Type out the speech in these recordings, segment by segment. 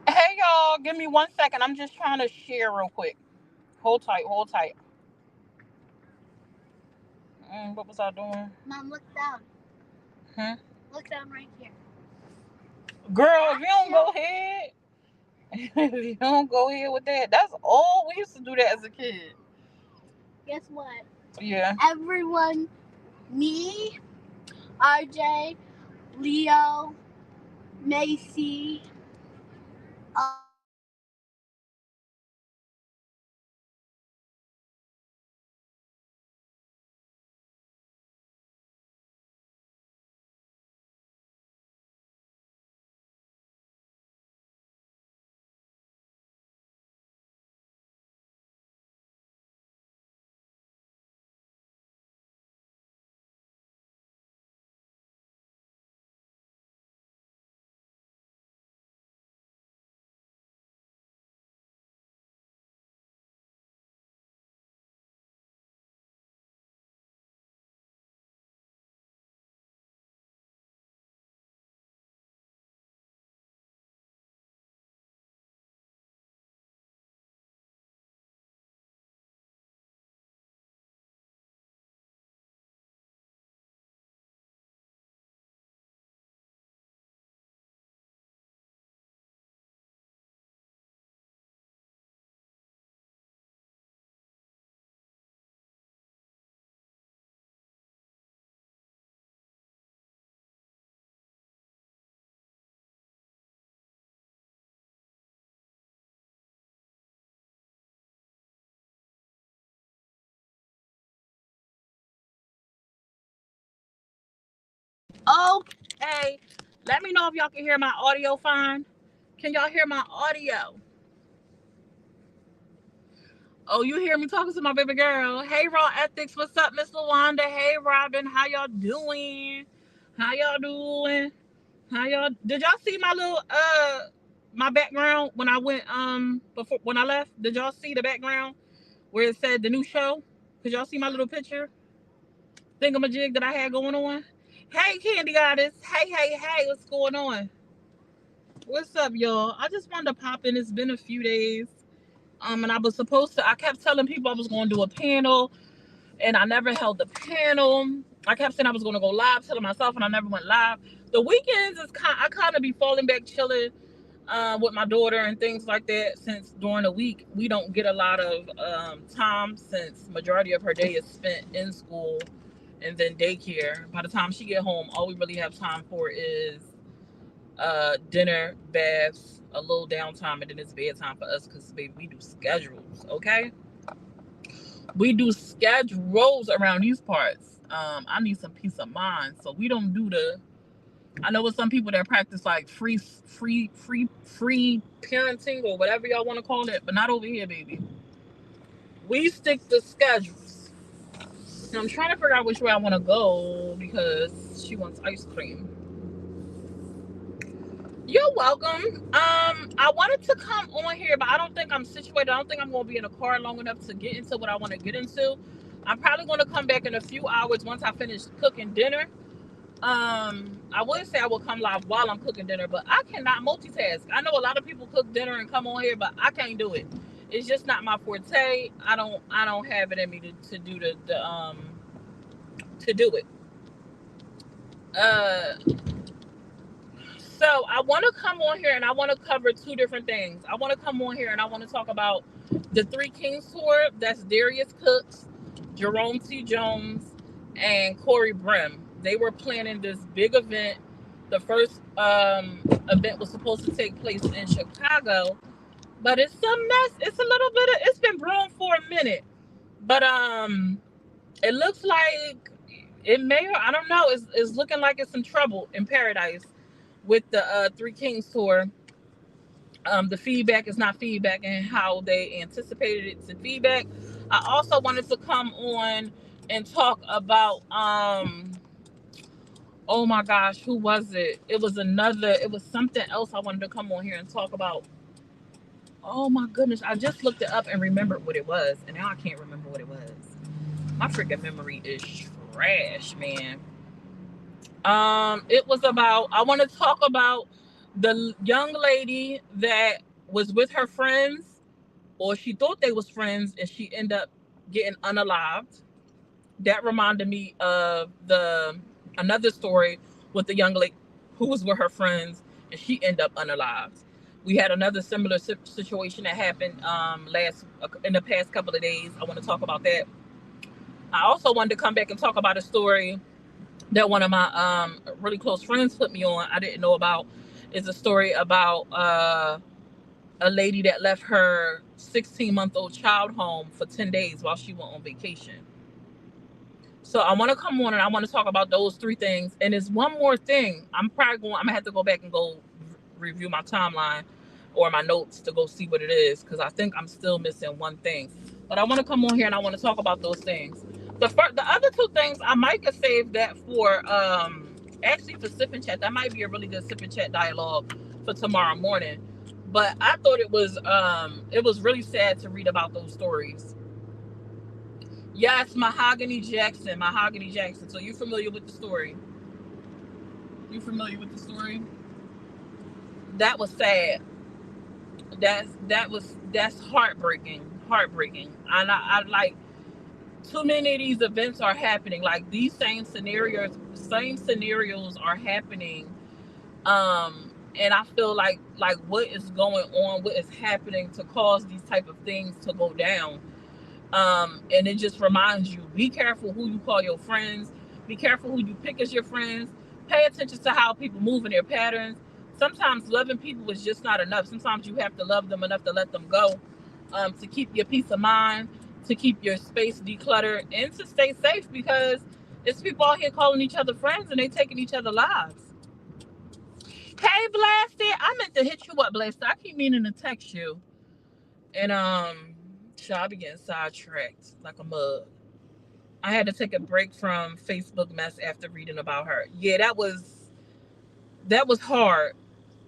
Hey y'all, give me 1 second. I'm just trying to share real quick. Hold tight, hold tight. What was I doing? Mom, look down. Hmm? Look down right here. Girl, if you don't go ahead, if you don't go ahead with that, that's all we used to do that as a kid. Guess what? Yeah. Everyone, me, RJ, Leo, Macy, Okay. Let me know if y'all can hear my audio fine. Can y'all hear my audio? Oh, you hear me talking to my baby girl. Hey, Raw Ethics. What's up, Miss Lawanda? Hey, Robin. How y'all doing? How y'all doing? How y'all? Did y'all see my little my background when I went before when I left? Did y'all see the background where it said the new show? Did y'all see my little picture thingamajig that I had going on? Hey, Candy Goddess. Hey, hey, hey. What's going on? What's up, y'all? I just wanted to pop in. It's been a few days. And I was supposed to. I kept telling people I was going to do a panel, and I never held the panel. I kept saying I was going to go live, telling myself, and I never went live. The weekends is I kind of be falling back, chilling with my daughter and things like that. Since during the week we don't get a lot of time, since majority of her day is spent in school and then daycare. By the time she get home, all we really have time for is dinner, baths, a little downtime, and then it's bedtime for us because baby, we do schedules. Okay, we do schedules around these parts. I need some peace of mind, so we don't do the. I know with some people that practice like free parenting or whatever y'all want to call it, but not over here, baby. We stick to schedules. Now, I'm trying to figure out which way I want to go because she wants ice cream. You're welcome. I wanted to come on here, but I don't think I'm situated. I don't think I'm going to be in a car long enough to get into what I want to get into. I'm probably going to come back in a few hours once I finish cooking dinner. I would say I will come live while I'm cooking dinner, but I cannot multitask. I know a lot of people cook dinner and come on here, but I can't do it. It's just not my forte. I don't have it in me to do the to do it. Uh So I want to come on here and I want to cover two different things. I want to come on here and I want to talk about the Three Kings tour. That's Darius Cooks, Jerome T. Jones, and Corey Brim. They were planning this big event. The first event was supposed to take place in Chicago, but it's a mess. It's a little bit. It's been brewing for a minute, but it looks like it may. Or I don't know. It's looking like it's some trouble in paradise with the Three Kings tour. The feedback is not feedback and how they anticipated it to feedback. I also wanted to come on and talk about oh my gosh, who was it? It was something else I wanted to come on here and talk about. Oh my goodness, I just looked it up and remembered what it was, and now I can't remember what it was. My freaking memory is trash, man. It was about I want to talk about The young lady that was with her friends, or she thought they was friends, and she ended up getting unalived. That reminded me of the another story with the young lady who was with her friends and she ended up unalived. We had another similar situation that happened last in the past couple of days. I want to talk about that. I also wanted to come back and talk about a story that one of my really close friends put me on. I didn't know about. Is a story about a lady that left her 16-month-old child home for 10 days while she went on vacation. So I want to come on and I want to talk about those three things. And there's one more thing. I'm gonna have to go back and go review my timeline or my notes to go see what it is because I think I'm still missing one thing. But I want to come on here and I want to talk about those things. The other two things I might have saved that for actually for sip and chat. That might be a really good sip and chat dialogue for tomorrow morning. But I thought it was really sad to read about those stories. Yes, Mahogany Jackson. Mahogany Jackson. So you familiar with the story? You familiar with the story? That was sad. That's heartbreaking. Heartbreaking. I like too many of these events are happening. Like these same scenarios are happening. And I feel like what is going on, what is happening to cause these type of things to go down. And it just reminds you, be careful who you call your friends, be careful who you pick as your friends, pay attention to how people move in their patterns. Sometimes loving people is just not enough. Sometimes you have to love them enough to let them go, to keep your peace of mind, to keep your space decluttered, and to stay safe because there's people out here calling each other friends and they taking each other lives. Hey Blasted, I meant to hit you up, Blasted. I keep meaning to text you. And I be getting sidetracked like a mug. I had to take a break from Facebook mess after reading about her. Yeah, that was hard.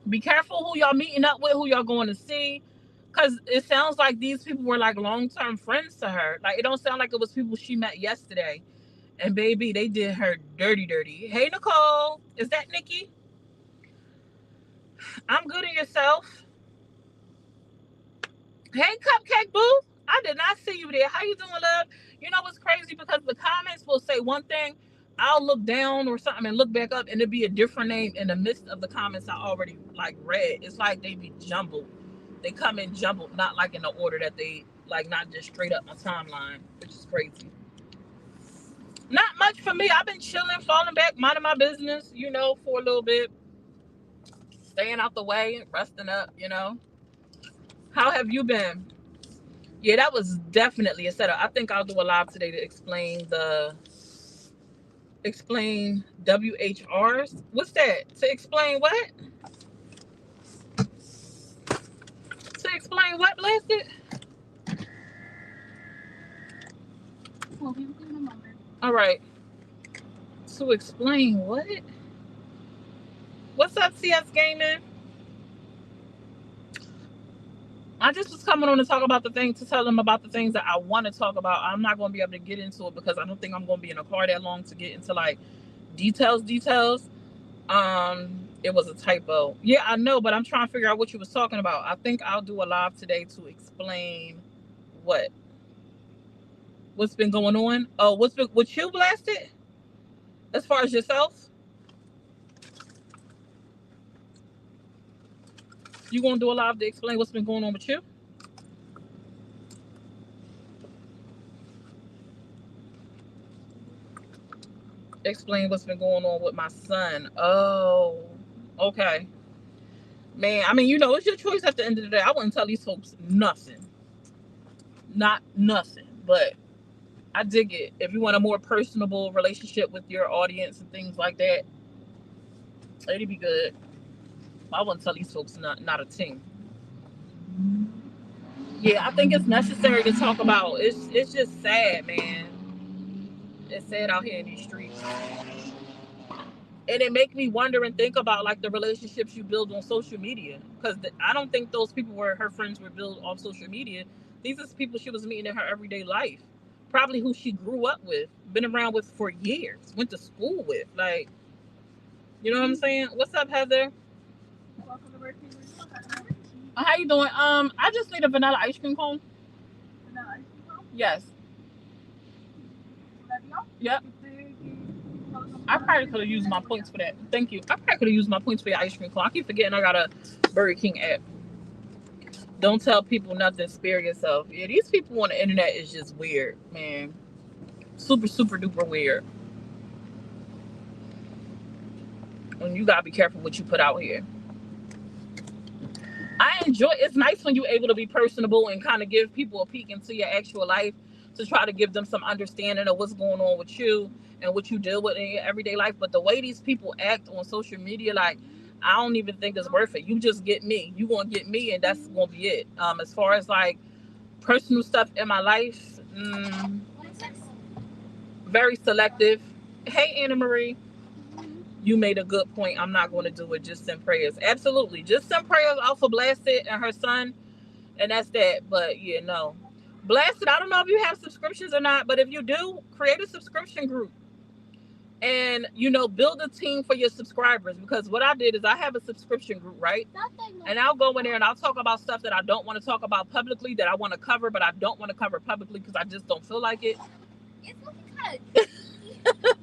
Be careful who y'all meeting up with, who y'all going to see, because it sounds like these people were like long term friends to her. Like it don't sound like it was people she met yesterday. And baby, they did her dirty, dirty. Hey Nicole, is that Nikki? I'm good in yourself. Hey Cupcake Boo, I did not see you there. How you doing, love? You know what's crazy? Because the comments will say one thing, I'll look down or something and look back up, and it'll be a different name in the midst of the comments I already like read. It's like they be jumbled. They come in jumbled, not like in the order that they like, not just straight up my timeline, which is crazy. Not much for me. I've been chilling, falling back, minding my business, for a little bit, staying out the way, resting up. How have you been? Yeah, that was definitely a setup. I think I'll do a live today to explain WHRs. What's that? To explain what? To explain what, Blasted? We'll be in a moment. All right. To explain what? What's up, CS Gaming? I just was coming on to talk about to tell them about the things that I want to talk about. I'm not going to be able to get into it because I don't think I'm going to be in a car that long to get into like details. It was a typo. Yeah, I know, but I'm trying to figure out what you was talking about. I think I'll do a live today to explain what's been going on. Oh, what you, Blasted? As far as yourself, you gonna do a live to explain what's been going on with you? Explain what's been going on with my son. Oh, okay. Man, I mean, it's your choice at the end of the day. I wouldn't tell these folks nothing. Not nothing. But I dig it. If you want a more personable relationship with your audience and things like that, it'd be good. I wouldn't tell these folks not a thing. Yeah, I think it's necessary to talk about. It's just sad, man. It's sad out here in these streets. And it make me wonder and think about like the relationships you build on social media, because I don't think those people were her friends were built off social media. These are people she was meeting in her everyday life, probably who she grew up with, been around with for years, went to school with. Like, you know what I'm saying? What's up, Heather? Well, How you doing? I just need a vanilla ice cream cone. Vanilla ice cream cone? Yes. Will that be all? Yep. I probably could have used my points for that. Thank you. I probably could have used my points for your ice cream cone. I keep forgetting I got a Burger King app. Don't tell people nothing. Spare yourself. Yeah, these people on the internet is just weird, man. Super, super duper weird. And you gotta be careful what you put out here. I enjoy. It's nice when you're able to be personable and kind of give people a peek into your actual life to try to give them some understanding of what's going on with you and what you deal with in your everyday life. But the way these people act on social media, like, I don't even think it's worth it. You just get me. You gonna get me, and that's gonna be it. As far as like personal stuff in my life, very selective. Hey, Anna Marie. You made a good point. I'm not going to do it. Just send prayers. Absolutely. Just send prayers out for Blasted and her son. And that's that. But yeah, no. Blasted, I don't know if you have subscriptions or not, but if you do, create a subscription group. And, build a team for your subscribers. Because what I did is I have a subscription group, right? And I'll go in there and I'll talk about stuff that I don't want to talk about publicly, that I want to cover, but I don't want to cover publicly because I just don't feel like it. It's looking kind of...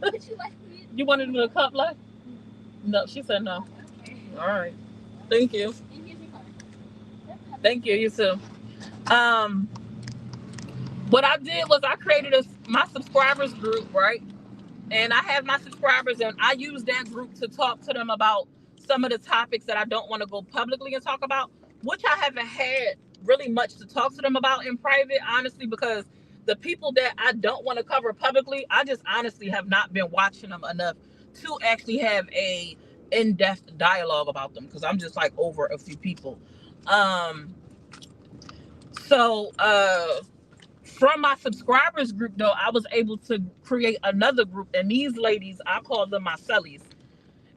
Would you like me? You wanted me to cup like? No, she said no. Okay. All right. Thank you. Thank you. You too. What I did was I created my subscribers group, right? And I have my subscribers, and I use that group to talk to them about some of the topics that I don't want to go publicly and talk about, which I haven't had really much to talk to them about in private, honestly, because the people that I don't want to cover publicly, I just honestly have not been watching them enough to actually have a in-depth dialogue about them, because I'm just like over a few people. So from my subscribers group though, I was able to create another group, and these ladies, I call them my sellies,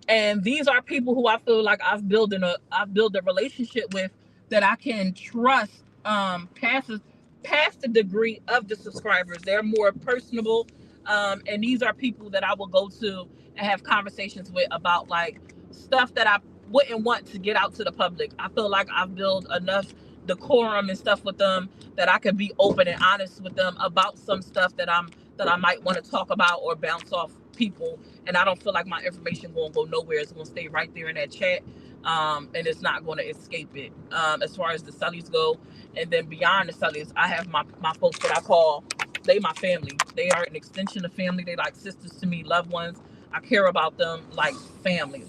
and these are people who I feel like I've built a relationship with, that I can trust past the degree of the subscribers. They're more personable, and these are people that I will go to and have conversations with about like stuff that I wouldn't want to get out to the public. I feel like I've built enough decorum and stuff with them that I can be open and honest with them about some stuff that I might want to talk about or bounce off people, and I don't feel like my information gonna go nowhere. It's gonna stay right there in that chat, and it's not gonna escape it. As far as the sellies go, and then beyond the sellies, I have my folks that I call, they my family. They are an extension of family. They like sisters to me, loved ones. I care about them like family,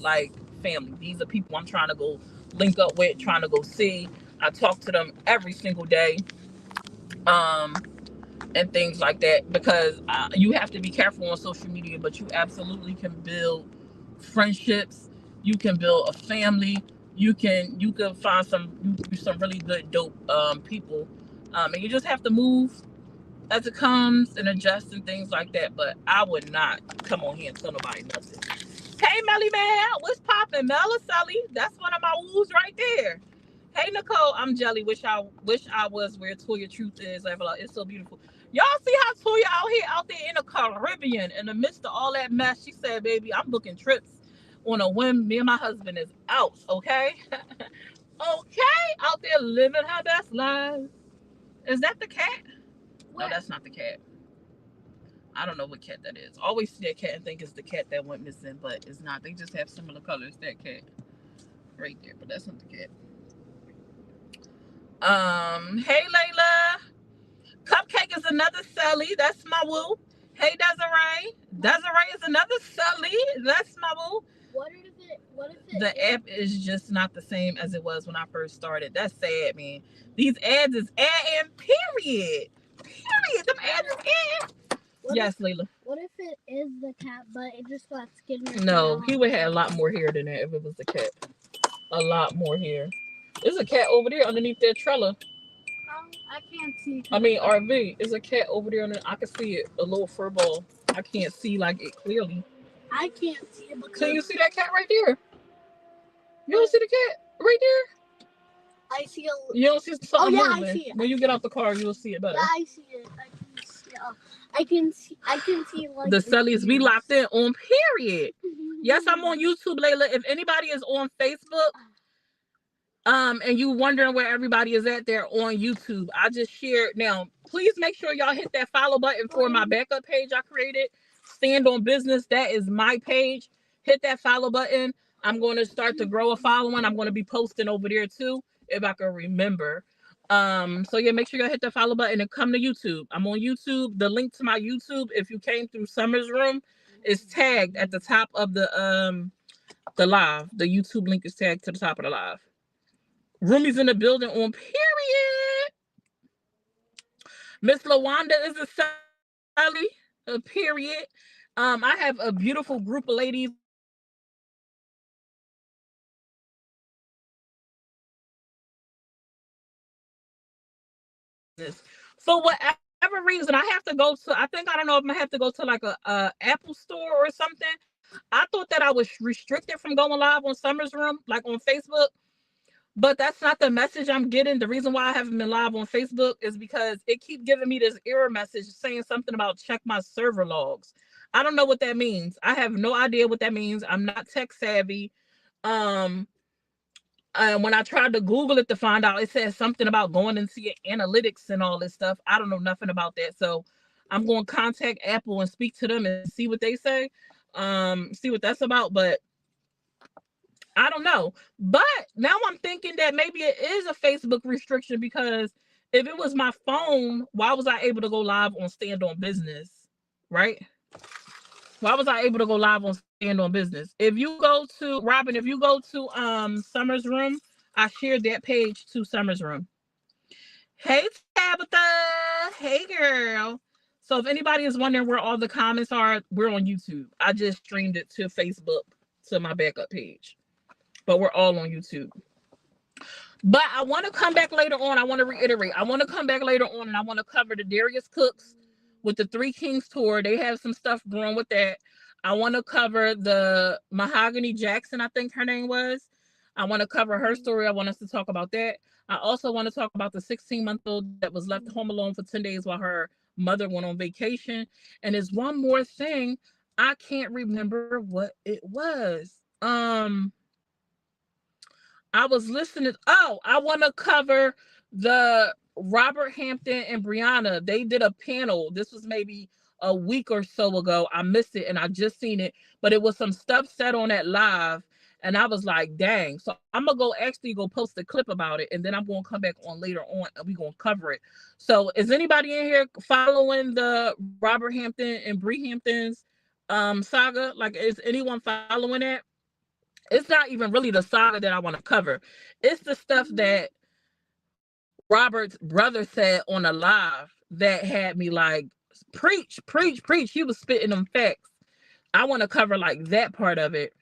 These are people I'm trying to go link up with, trying to go see. I talk to them every single day, and things like that, because you have to be careful on social media, but you absolutely can build friendships. You can build a family. You can find some really good, dope people, and you just have to move as it comes and adjust and things like that. But I would not come on here and tell nobody nothing. Hey, Melly Man, what's poppin'? Mela Sully, that's one of my woos right there. Hey, Nicole, I'm jelly. Wish I was where Toya Truth is. It's so beautiful. Y'all see how Toya out there in the Caribbean, in the midst of all that mess. She said, baby, I'm booking trips on a whim. Me and my husband is out, okay? Okay, out there living her best life. Is that the cat? No, that's not the cat. I don't know what cat that is. Always see that cat and think it's the cat that went missing, but it's not. They just have similar colors. That cat right there, but that's not the cat. Hey Layla. Cupcake is another Sally. That's my woo. Hey Desiree. Desiree is another Sally. That's my woo. What if it? The app is just not the same as it was when I first started. That's sad, man. These ads is ad, period. Period. Them ads is ad. Yes, Layla. What if it is the cat, but it just got skin? No, he would have a lot more hair than that if it was the cat. A lot more hair. There's a cat over there underneath that trailer. I can't see. I mean, RV. There's a cat over there. I can see it. A little fur ball. I can't see like it clearly. I can't see it because... Can you see that cat right there? You don't see the cat right there? I see a... You don't see something moving? I see it. When you get out the car, you'll see it better. Yeah, I see it. I can see like... The Sellies, we locked in on period. Yes, I'm on YouTube, Layla. If anybody is on Facebook, and you wondering where everybody is at there on YouTube, I just shared. Now, please make sure y'all hit that follow button for my backup page I created, Stand on Business. That is my page. Hit that follow button. I'm going to start to grow a following. I'm going to be posting over there too, if I can remember. So yeah, make sure you hit the follow button and come to YouTube. I'm on YouTube. The link to my YouTube, if you came through Summer's room, is tagged at the top of the live. The YouTube link is tagged to the top of the live. Roomies in the building on period. Miss LaWanda is a Sally, a period. I have a beautiful group of ladies. For whatever reason, I have to go to, I think, I don't know if I have to go to like a Apple store or something. I thought that I was restricted from going live on Summer's Room, like on Facebook. But that's not the message I'm getting. The reason why I haven't been live on Facebook is because it keeps giving me this error message saying something about check my server logs. I don't know what that means. I have no idea what that means. I'm not tech savvy. When I tried to Google it to find out, it says something about going into your analytics and all this stuff. I don't know nothing about that. So I'm going to contact Apple and speak to them and see what they say. See what that's about. But I don't know. But now I'm thinking that maybe it is a Facebook restriction, because if it was my phone, why was I able to go live on Stand on Business? Right? Why was I able to go live on Stand on Business? If you go to Robin, if you go to Summer's Room, I shared that page to Summer's Room. Hey Tabitha. Hey girl. So if anybody is wondering where all the comments are, we're on YouTube. I just streamed it to Facebook, to my backup page. But we're all on YouTube. But I want to come back later on. I want to reiterate. I want to come back later on and I want to cover the Darius Cooks with the Three Kings tour. They have some stuff going with that. I want to cover the Mahogany Jackson, I think her name was. I want to cover her story. I want us to talk about that. I also want to talk about the 16-month-old that was left home alone for 10 days while her mother went on vacation. And there's one more thing. I can't remember what it was. I was listening. Oh, I want to cover the Robert Hampton and Brianna. They did a panel. This was maybe a week or so ago. I missed it and I just seen it, but it was some stuff said on that live. And I was like, dang. So I'm going to actually go post a clip about it. And then I'm going to come back on later on and we're going to cover it. So is anybody in here following the Robert Hampton and Brie Hampton's saga? Like, is anyone following that? It's not even really the saga that I want to cover. It's the stuff that Robert's brother said on a live that had me like, preach. He was spitting them facts. I want to cover like that part of it.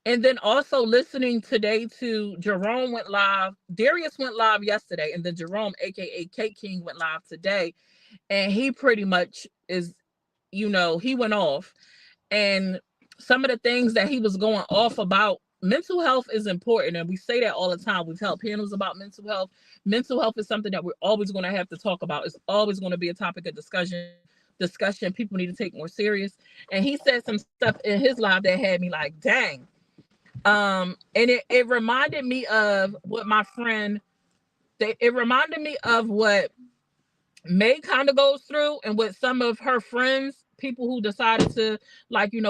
And then also listening today to Jerome went live. Darius went live yesterday. And then Jerome, aka Cake King, went live today. And he pretty much is, he went off. And some of the things that he was going off about, mental health is important, and we say that all the time. We've held panels about mental health. Mental health is something that we're always going to have to talk about. It's always going to be a topic of discussion. People need to take more serious. And he said some stuff in his live that had me like, dang. And it reminded me of what my friend, it reminded me of what May kind of goes through, and what some of her friends, people who decided to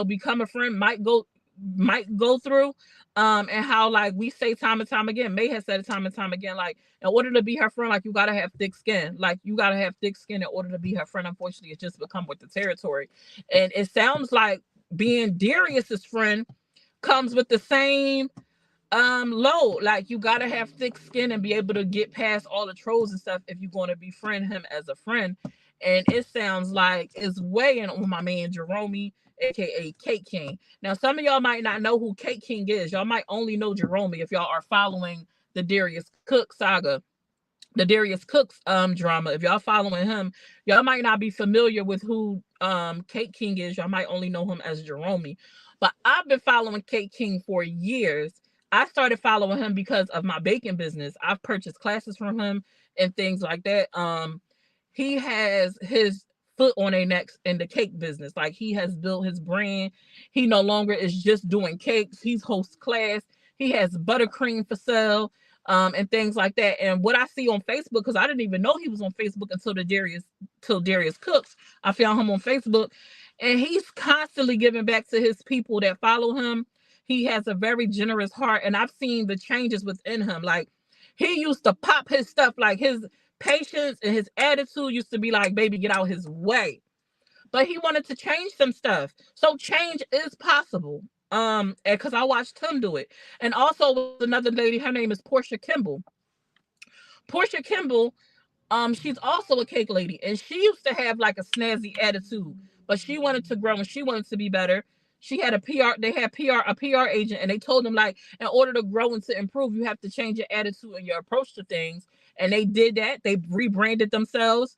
become a friend, might go through. And how, like, we say time and time again, May has said it time and time again, like, in order to be her friend, like, you got to have thick skin. Like, you got to have thick skin in order to be her friend. Unfortunately, it's just become with the territory. And it sounds like being Darius's friend comes with the same load. Like, you got to have thick skin and be able to get past all the trolls and stuff if you're going to befriend him as a friend. And it sounds like it's weighing on my man Jerome, aka Cake King. Now, some of y'all might not know who Cake King is. Y'all might only know Jerome if y'all are following the Darius Cook saga, the Darius Cook's drama. If y'all following him, y'all might not be familiar with who Cake King is. Y'all might only know him as Jerome. But I've been following Cake King for years. I started following him because of my baking business. I've purchased classes from him and things like that. He has his foot on their necks in the cake business. Like, he has built his brand. He no longer is just doing cakes. He's host class. He has buttercream for sale. and things like that. And what I see on Facebook, because I didn't even know he was on Facebook until Darius Cooks. I found him on Facebook, and he's constantly giving back to his people that follow him. He has a very generous heart, and I've seen the changes within him. Like, he used to pop his stuff, like his patience and his attitude used to be like, baby, get out his way. But he wanted to change some stuff. So change is possible. Because I watched him do it. And also another lady, her name is Portia Kimball. Portia Kimball, she's also a cake lady, and she used to have like a snazzy attitude, but she wanted to grow and she wanted to be better. She had a PR, they had a PR agent, and they told them, like, in order to grow and to improve, you have to change your attitude and your approach to things. And they did that. They rebranded themselves.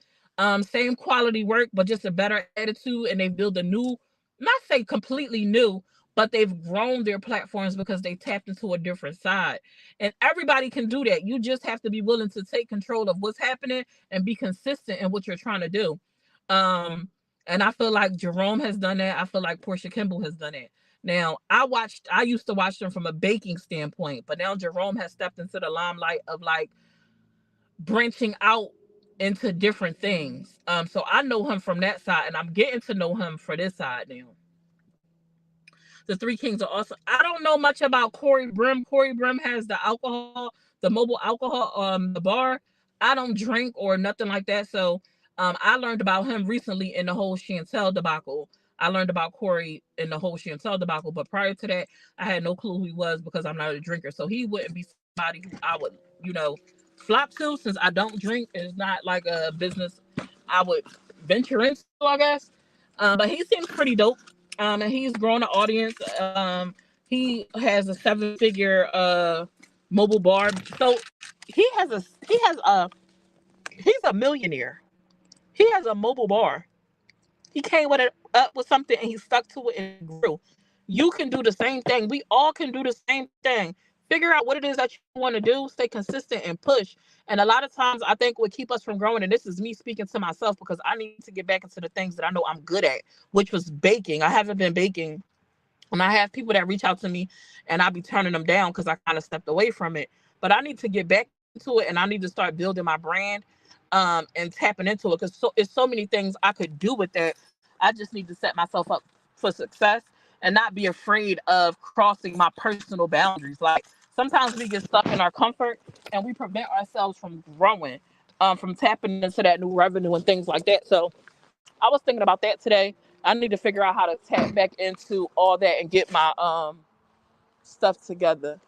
Same quality work, but just a better attitude, and they built a new, not say completely new, but they've grown their platforms because they tapped into a different side. And everybody can do that. You just have to be willing to take control of what's happening and be consistent in what you're trying to do. Um, and I feel like Jerome has done that. I feel like Portia Kimball has done it. Now, I used to watch them from a baking standpoint, but now Jerome has stepped into the limelight of like branching out into different things. So I know him from that side, and I'm getting to know him for this side now. The Three Kings are awesome. I don't know much about Corey Brim. Corey Brim has the alcohol, the mobile alcohol, the bar. I don't drink or nothing like that. So I learned about him recently in the whole Chantel debacle. I learned about Corey in the whole Chantel debacle, but prior to that, I had no clue who he was because I'm not a drinker. So he wouldn't be somebody who I would, flop to, since I don't drink. It's not like a business I would venture into, I guess. But he seems pretty dope. And he's grown an audience. He has a 7-figure mobile bar. So he's a millionaire. He has a mobile bar. He came with it up with something and he stuck to it and grew. You can do the same thing. We all can do the same thing. Figure out what it is that you want to do, stay consistent and push. And a lot of times I think what keep us from growing, and this is me speaking to myself because I need to get back into the things that I know I'm good at, which was baking. I haven't been baking. And I have people that reach out to me and I be turning them down because I kind of stepped away from it. But I need to get back into it, and I need to start building my brand and tapping into it, because it's so many things I could do with that. I just need to set myself up for success and not be afraid of crossing my personal boundaries. Like, sometimes we get stuck in our comfort and we prevent ourselves from growing, from tapping into that new revenue and things like that. So I was thinking about that today. I need to figure out how to tap back into all that and get my stuff together.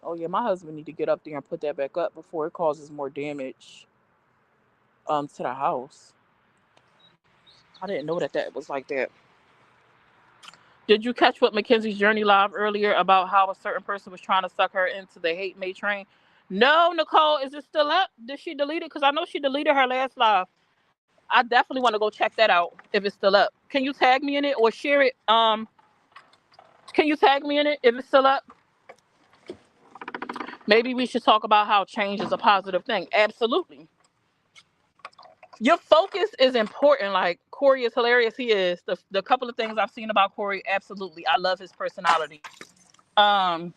Oh yeah, my husband need to get up there and put that back up before it causes more damage to the house. I didn't know that was like that. Did you catch what Mackenzie's Journey live earlier about how a certain person was trying to suck her into the hate May train? No, Nicole, is it still up? Did she delete it? Because I know she deleted her last live. I definitely want to go check that out if it's still up. Can you tag me in it or share it? Can you tag me in it if it's still up? Maybe we should talk about how change is a positive thing. Absolutely. Your focus is important. Like, Corey is hilarious. He is. The couple of things I've seen about Corey, absolutely. I love his personality. I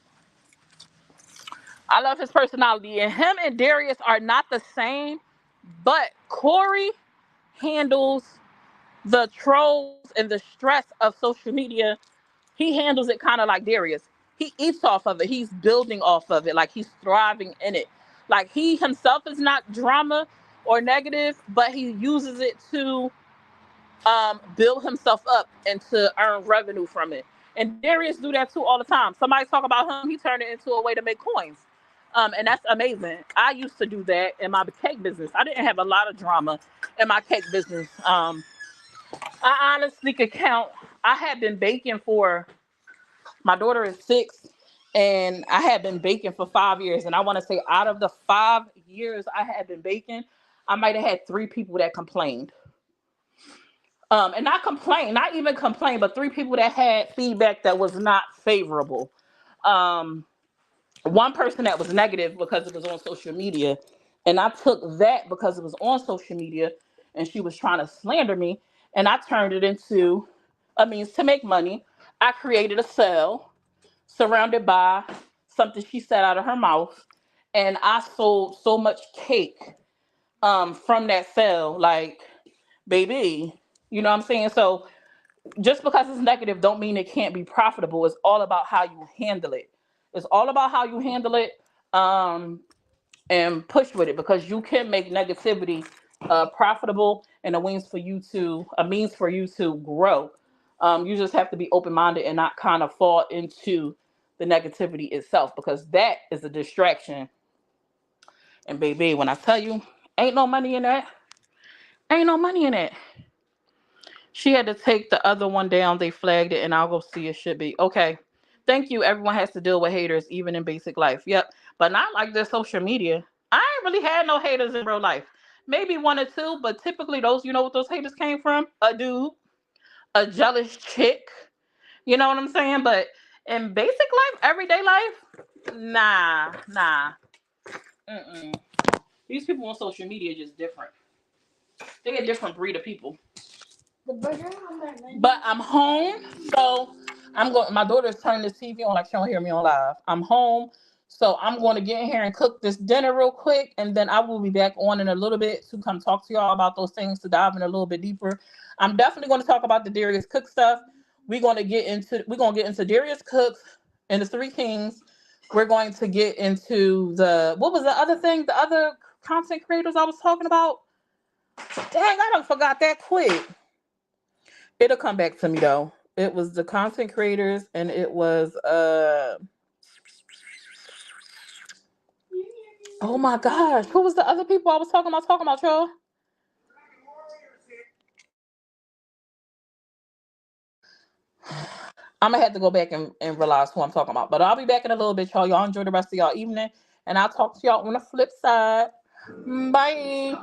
love his personality. And him and Darius are not the same, but Corey handles the trolls and the stress of social media. He handles it kind of like Darius. He eats off of it. He's building off of it. Like, he's thriving in it. Like, he himself is not drama or negative, but he uses it to build himself up and to earn revenue from it. And Darius do that too all the time. Somebody talk about him, he turned it into a way to make coins. And that's amazing. I used to do that in my cake business. I didn't have a lot of drama in my cake business. I honestly could count. I had been baking for, my daughter is 6, and I had been baking for 5 years. And I want to say, out of the 5 years I had been baking, I might have had 3 people that complained. And not even complain, but 3 people that had feedback that was not favorable. One person that was negative because it was on social media. And I took that because it was on social media and she was trying to slander me. And I turned it into a means to make money. I created a cell surrounded by something she said out of her mouth. and I sold so much cake from that sale. Like, baby, you know what I'm saying? So just because it's negative don't mean it can't be profitable. It's all about how you handle it. It's all about how you handle it. And push with it, because you can make negativity profitable and a means for you to grow. You just have to be open minded and not kind of fall into the negativity itself, because that is a distraction. And baby, when I tell you, ain't no money in that. Ain't no money in it. She had to take the other one down. They flagged it, and I'll go see it. Should be okay. Thank you. Everyone has to deal with haters, even in basic life. Yep, but not like this social media. I ain't really had no haters in real life. Maybe one or two, but typically those, you know what those haters came from? A dude, a jealous chick. You know what I'm saying? But in basic life, everyday life, nah, nah. Mm-mm. These people on social media are just different. They're a different breed of people. The burger on that menu. But I'm home, so I'm going. My daughter's turning this TV on like she don't hear me on live. I'm home, so I'm going to get in here and cook this dinner real quick, and then I will be back on in a little bit to come talk to y'all about those things, to dive in a little bit deeper. I'm definitely going to talk about the Darius Cook stuff. We're going to get into Darius Cook and the Three Kings. We're going to get into what was the other thing? The other content creators I was talking about. Dang, I don't forgot that quick. It'll come back to me though. It was the content creators, and it was oh my gosh, who was the other people I was talking about, y'all? I'm gonna have to go back and realize who I'm talking about. But I'll be back in a little bit, y'all. Y'all enjoy the rest of y'all evening, and I'll talk to y'all on the flip side. Bye.